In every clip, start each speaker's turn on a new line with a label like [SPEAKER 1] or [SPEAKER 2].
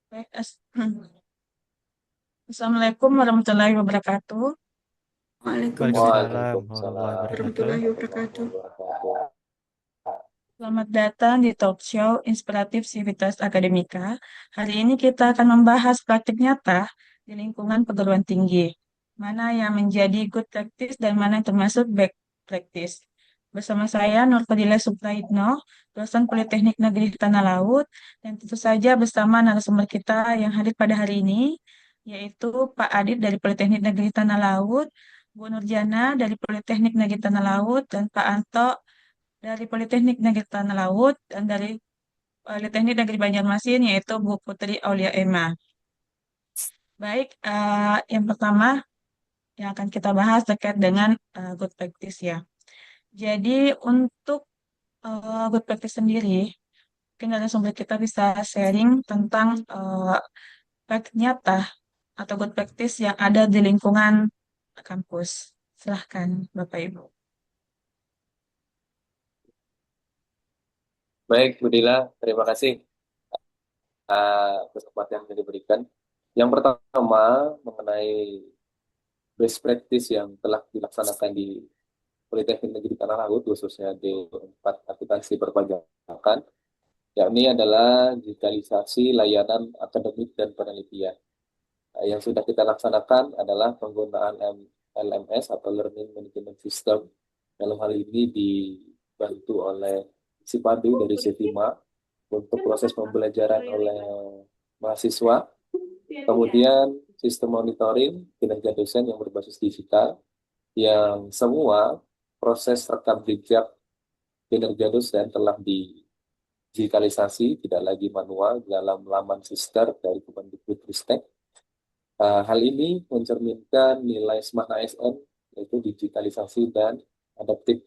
[SPEAKER 1] Baik, Assalamualaikum warahmatullahi wabarakatuh. Waalaikumsalam
[SPEAKER 2] Waalaikumsalam
[SPEAKER 3] Waalaikumsalam
[SPEAKER 2] warahmatullahi wabarakatuh.
[SPEAKER 1] warahmatullahi wabarakatuh.
[SPEAKER 3] warahmatullahi wabarakatuh.
[SPEAKER 1] Selamat datang di talk show Inspiratif Civitas Akademika. Hari ini kita akan membahas praktik nyata di lingkungan perguruan tinggi. Mana yang menjadi good practice dan mana yang termasuk bad practice. Bersama saya Nur Fadila Supraitno, dosen Politeknik Negeri Tanah Laut, dan tentu saja bersama narasumber kita yang hadir pada hari ini, yaitu Pak Adit dari Politeknik Negeri Tanah Laut, Bu Nurjana dari Politeknik Negeri Tanah Laut, dan Pak Anto dari Politeknik Negeri Tanah Laut, dan dari Politeknik Negeri Banjarmasin, yaitu Bu Putri Aulia Ema. Baik, yang pertama yang akan kita bahas terkait dengan good practice ya. Jadi untuk good practice sendiri, mungkin narasumber kita bisa sharing tentang praktik nyata atau good practice yang ada di lingkungan kampus. Silahkan, Bapak Ibu.
[SPEAKER 3] Baik, Budila, terima kasih kesempatan yang diberikan. Yang pertama, mengenai best practice yang telah dilaksanakan di Politeknik Negeri Tanah Laut, khususnya di 4 akuntansi perpajakan, yakni adalah digitalisasi layanan akademik dan penelitian. Yang sudah kita laksanakan adalah penggunaan LMS atau Learning Management System. Dalam hal ini dibantu oleh Sipadu dari Sevima untuk proses pembelajaran oleh mahasiswa. Kemudian sistem monitoring kinerja dosen yang berbasis digital, yang semua proses rekam jejak kinerja dosen telah digitalisasi, tidak lagi manual dalam laman Sister dari Kemendikbudristek. Hal ini mencerminkan nilai Smart ASN, yaitu digitalisasi dan adaptif,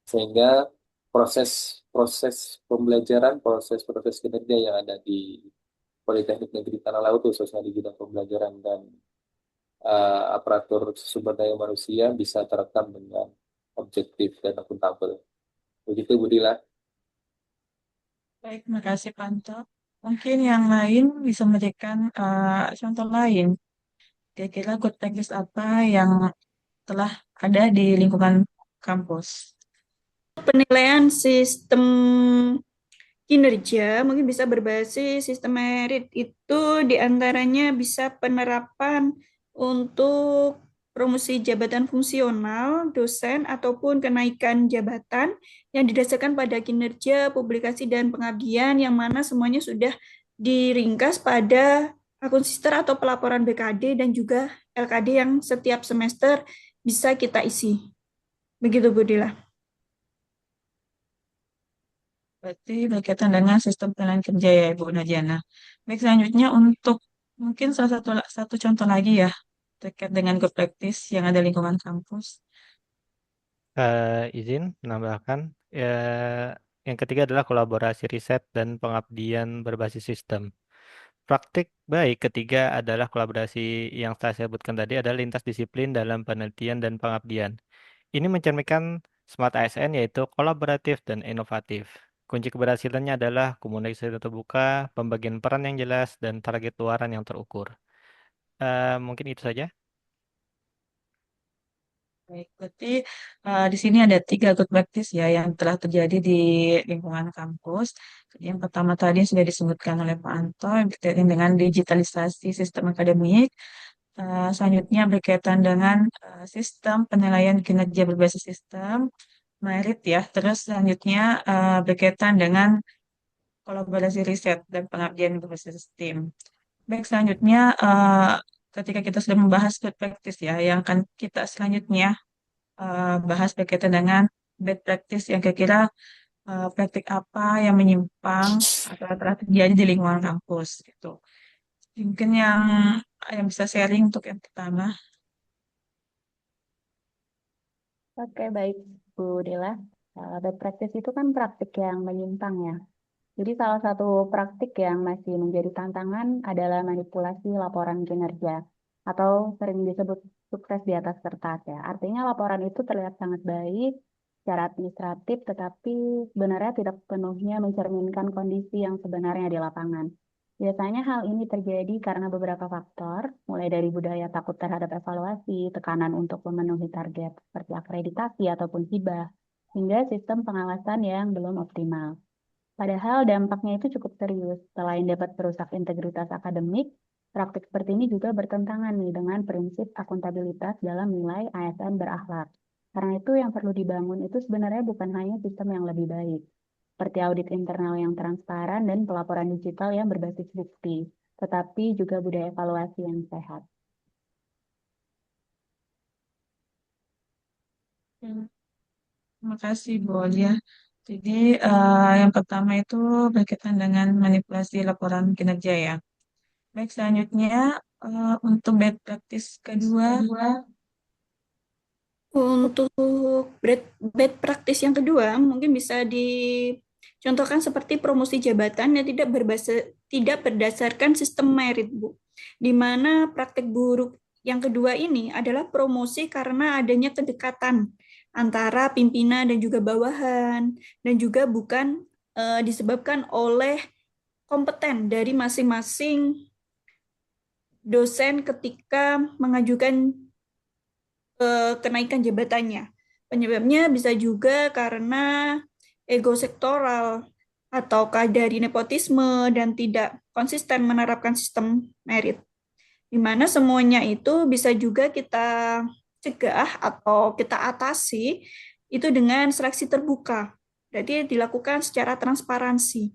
[SPEAKER 3] sehingga proses-proses pembelajaran, proses-proses kinerja yang ada di Politeknik Negeri Tanah Laut, khususnya di bidang pembelajaran dan aparatur sumber daya manusia, bisa terekam dengan objektif dan akuntabel. Begitu, Budila.
[SPEAKER 1] Baik, terima kasih, Pak Anto. Mungkin yang lain bisa memberikan contoh lain. Kira-kira good practice apa yang telah ada di lingkungan kampus?
[SPEAKER 2] Penilaian sistem kinerja mungkin bisa berbasis sistem merit. Itu diantaranya bisa penerapan untuk promosi jabatan fungsional, dosen, ataupun kenaikan jabatan yang didasarkan pada kinerja, publikasi, dan pengabdian yang mana semuanya sudah diringkas pada akun sister atau pelaporan BKD dan juga LKD yang setiap semester bisa kita isi. Begitu, Budila.
[SPEAKER 1] Berarti berkaitan dengan sistem penilaian kerja ya, Ibu Najana. Baik, selanjutnya untuk mungkin salah satu contoh lagi ya terkait dengan good practice yang ada di lingkungan kampus.
[SPEAKER 4] Izin menambahkan, yang ketiga adalah kolaborasi riset dan pengabdian berbasis sistem. Praktik baik ketiga adalah kolaborasi yang saya sebutkan tadi adalah lintas disiplin dalam penelitian dan pengabdian. Ini mencerminkan Smart ASN yaitu kolaboratif dan inovatif. Kunci keberhasilannya adalah komunikasi terbuka, pembagian peran yang jelas, dan target luaran yang terukur. Mungkin itu saja.
[SPEAKER 1] Baik, berarti di sini ada tiga good practice ya yang telah terjadi di lingkungan kampus. Yang pertama tadi yang sudah disebutkan oleh Pak Anto yang berkaitan dengan digitalisasi sistem akademik. Selanjutnya berkaitan dengan sistem penilaian kinerja berbasis sistem, merit ya. Terus selanjutnya berkaitan dengan kolaborasi riset dan pengabdian berbasis sistem. Baik, selanjutnya ketika kita sudah membahas good practice ya, yang akan kita selanjutnya bahas berkaitan dengan bad practice yang kira-kira praktik apa yang menyimpang atau telah terjadi di lingkungan kampus gitu. Mungkin yang bisa sharing untuk yang pertama.
[SPEAKER 5] Oke, baik Bu Dela. Bad practice itu kan praktik yang menyimpang ya. Jadi salah satu praktik yang masih menjadi tantangan adalah manipulasi laporan kinerja atau sering disebut sukses di atas kertas ya. Artinya laporan itu terlihat sangat baik secara administratif tetapi sebenarnya tidak sepenuhnya mencerminkan kondisi yang sebenarnya di lapangan. Biasanya hal ini terjadi karena beberapa faktor, mulai dari budaya takut terhadap evaluasi, tekanan untuk memenuhi target seperti akreditasi ataupun hibah, hingga sistem pengawasan yang belum optimal. Padahal dampaknya itu cukup serius. Selain dapat merusak integritas akademik, praktik seperti ini juga bertentangan nih dengan prinsip akuntabilitas dalam nilai ASN berakhlak. Karena itu yang perlu dibangun itu sebenarnya bukan hanya sistem yang lebih baik, seperti audit internal yang transparan dan pelaporan digital yang berbasis bukti, tetapi juga budaya evaluasi yang sehat.
[SPEAKER 1] Terima kasih, Bu Olia. Jadi, yang pertama itu berkaitan dengan manipulasi laporan kinerja ya. Baik, selanjutnya untuk bad practice kedua,
[SPEAKER 2] Untuk bad practice yang kedua, mungkin bisa dicontohkan seperti promosi jabatan yang tidak berdasarkan sistem merit, Bu. Di mana praktik buruk yang kedua ini adalah promosi karena adanya kedekatan antara pimpinan dan juga bawahan, dan juga bukan disebabkan oleh kompeten dari masing-masing dosen ketika mengajukan kenaikan jabatannya. Penyebabnya bisa juga karena ego sektoral ataukah dari nepotisme dan tidak konsisten menerapkan sistem merit. Di mana semuanya itu bisa juga kita cegah atau kita atasi itu dengan seleksi terbuka. Jadi dilakukan secara transparansi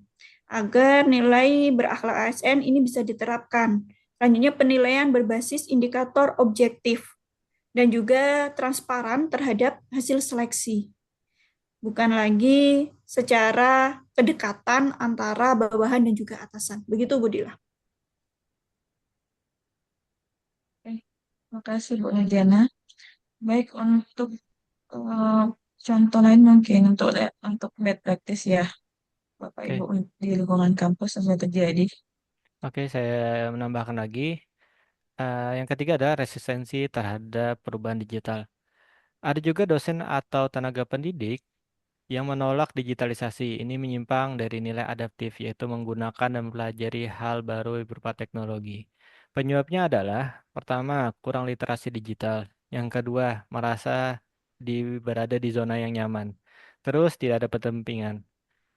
[SPEAKER 2] agar nilai berakhlak ASN ini bisa diterapkan. Selanjutnya penilaian berbasis indikator objektif dan juga transparan terhadap hasil seleksi. Bukan lagi secara kedekatan antara bawahan dan juga atasan. Begitu, Bu Dila.
[SPEAKER 1] terima kasih Bu Nadiana. Baik, untuk eh, contoh lain mungkin untuk bad practice ya, Bapak
[SPEAKER 4] Oke,
[SPEAKER 1] Ibu di lingkungan kampus yang terjadi.
[SPEAKER 4] oke, saya menambahkan lagi. Yang ketiga adalah resistensi terhadap perubahan digital. Ada juga dosen atau tenaga pendidik yang menolak digitalisasi. Ini menyimpang dari nilai adaptif, yaitu menggunakan dan mempelajari hal baru berupa teknologi. Penyebabnya adalah, pertama, kurang literasi digital. Yang kedua, merasa berada di zona yang nyaman. Terus, tidak ada pendampingan.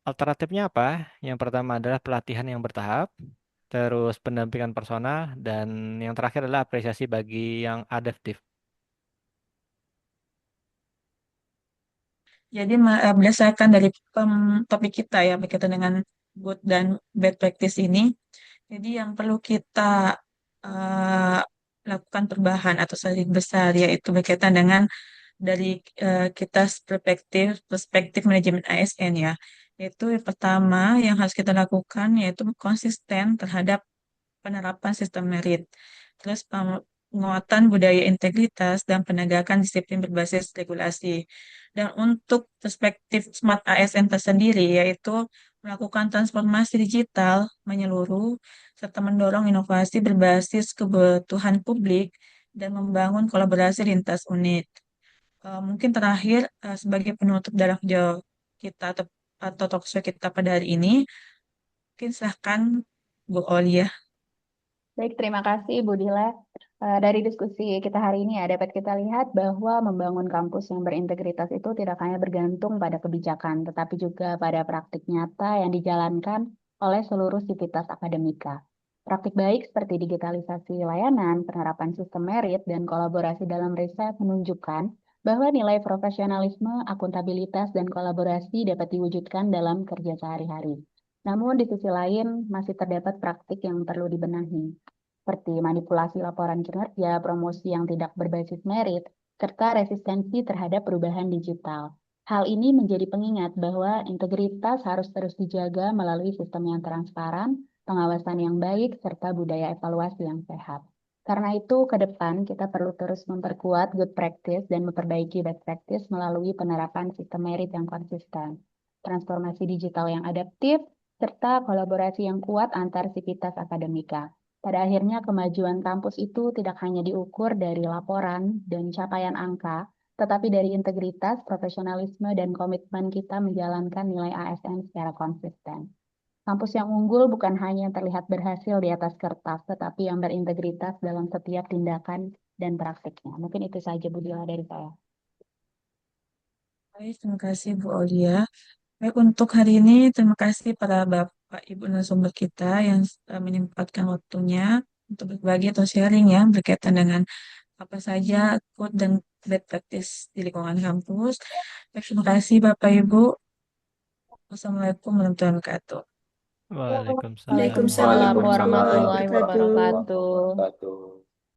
[SPEAKER 4] Alternatifnya apa? Yang pertama adalah pelatihan yang bertahap, terus pendampingan personal, dan yang terakhir adalah apresiasi bagi yang adaptif.
[SPEAKER 1] Jadi berdasarkan dari topik kita ya berkaitan dengan good dan bad practice ini, jadi yang perlu kita eh, lakukan perubahan atau solusi besar yaitu berkaitan dengan dari kita perspektif manajemen ASN ya. Yaitu yang pertama yang harus kita lakukan yaitu konsisten terhadap penerapan sistem merit. Terus penguatan budaya integritas dan penegakan disiplin berbasis regulasi. Dan untuk perspektif Smart ASN tersendiri, yaitu melakukan transformasi digital menyeluruh, serta mendorong inovasi berbasis kebutuhan publik, dan membangun kolaborasi lintas unit. Mungkin terakhir, sebagai penutup dalam jauh kita atau talkshow kita pada hari ini, mungkin silahkan Bu Olia.
[SPEAKER 5] Baik, terima kasih Bu Dila. Dari diskusi kita hari ini ya, dapat kita lihat bahwa membangun kampus yang berintegritas itu tidak hanya bergantung pada kebijakan, tetapi juga pada praktik nyata yang dijalankan oleh seluruh sivitas akademika. Praktik baik seperti digitalisasi layanan, penerapan sistem merit, dan kolaborasi dalam riset menunjukkan bahwa nilai profesionalisme, akuntabilitas, dan kolaborasi dapat diwujudkan dalam kerja sehari-hari. Namun di sisi lain masih terdapat praktik yang perlu dibenahi, seperti manipulasi laporan kinerja, promosi yang tidak berbasis merit, serta resistensi terhadap perubahan digital. Hal ini menjadi pengingat bahwa integritas harus terus dijaga melalui sistem yang transparan, pengawasan yang baik, serta budaya evaluasi yang sehat. Karena itu, ke depan kita perlu terus memperkuat good practice dan memperbaiki bad practice melalui penerapan sistem merit yang konsisten, transformasi digital yang adaptif, serta kolaborasi yang kuat antar sivitas akademika. Pada akhirnya, kemajuan kampus itu tidak hanya diukur dari laporan dan capaian angka, tetapi dari integritas, profesionalisme, dan komitmen kita menjalankan nilai ASN secara konsisten. Kampus yang unggul bukan hanya yang terlihat berhasil di atas kertas, tetapi yang berintegritas dalam setiap tindakan dan praktiknya. Mungkin itu saja Bu Dila dari saya.
[SPEAKER 1] Baik, terima kasih Bu Aulia. Baik, untuk hari ini terima kasih para Bapak Ibu narasumber kita yang menyempatkan waktunya untuk berbagi atau sharing ya berkaitan dengan apa saja code dan best practice di lingkungan kampus. Baik, terima kasih Bapak Ibu. Wassalamualaikum warahmatullahi wabarakatuh.
[SPEAKER 4] Waalaikumsalam.
[SPEAKER 2] Waalaikumsalam
[SPEAKER 5] Waalaikumsalam
[SPEAKER 2] warahmatullahi
[SPEAKER 5] warahmatullahi
[SPEAKER 2] wabarakatuh.
[SPEAKER 5] wabarakatuh.
[SPEAKER 3] wabarakatuh.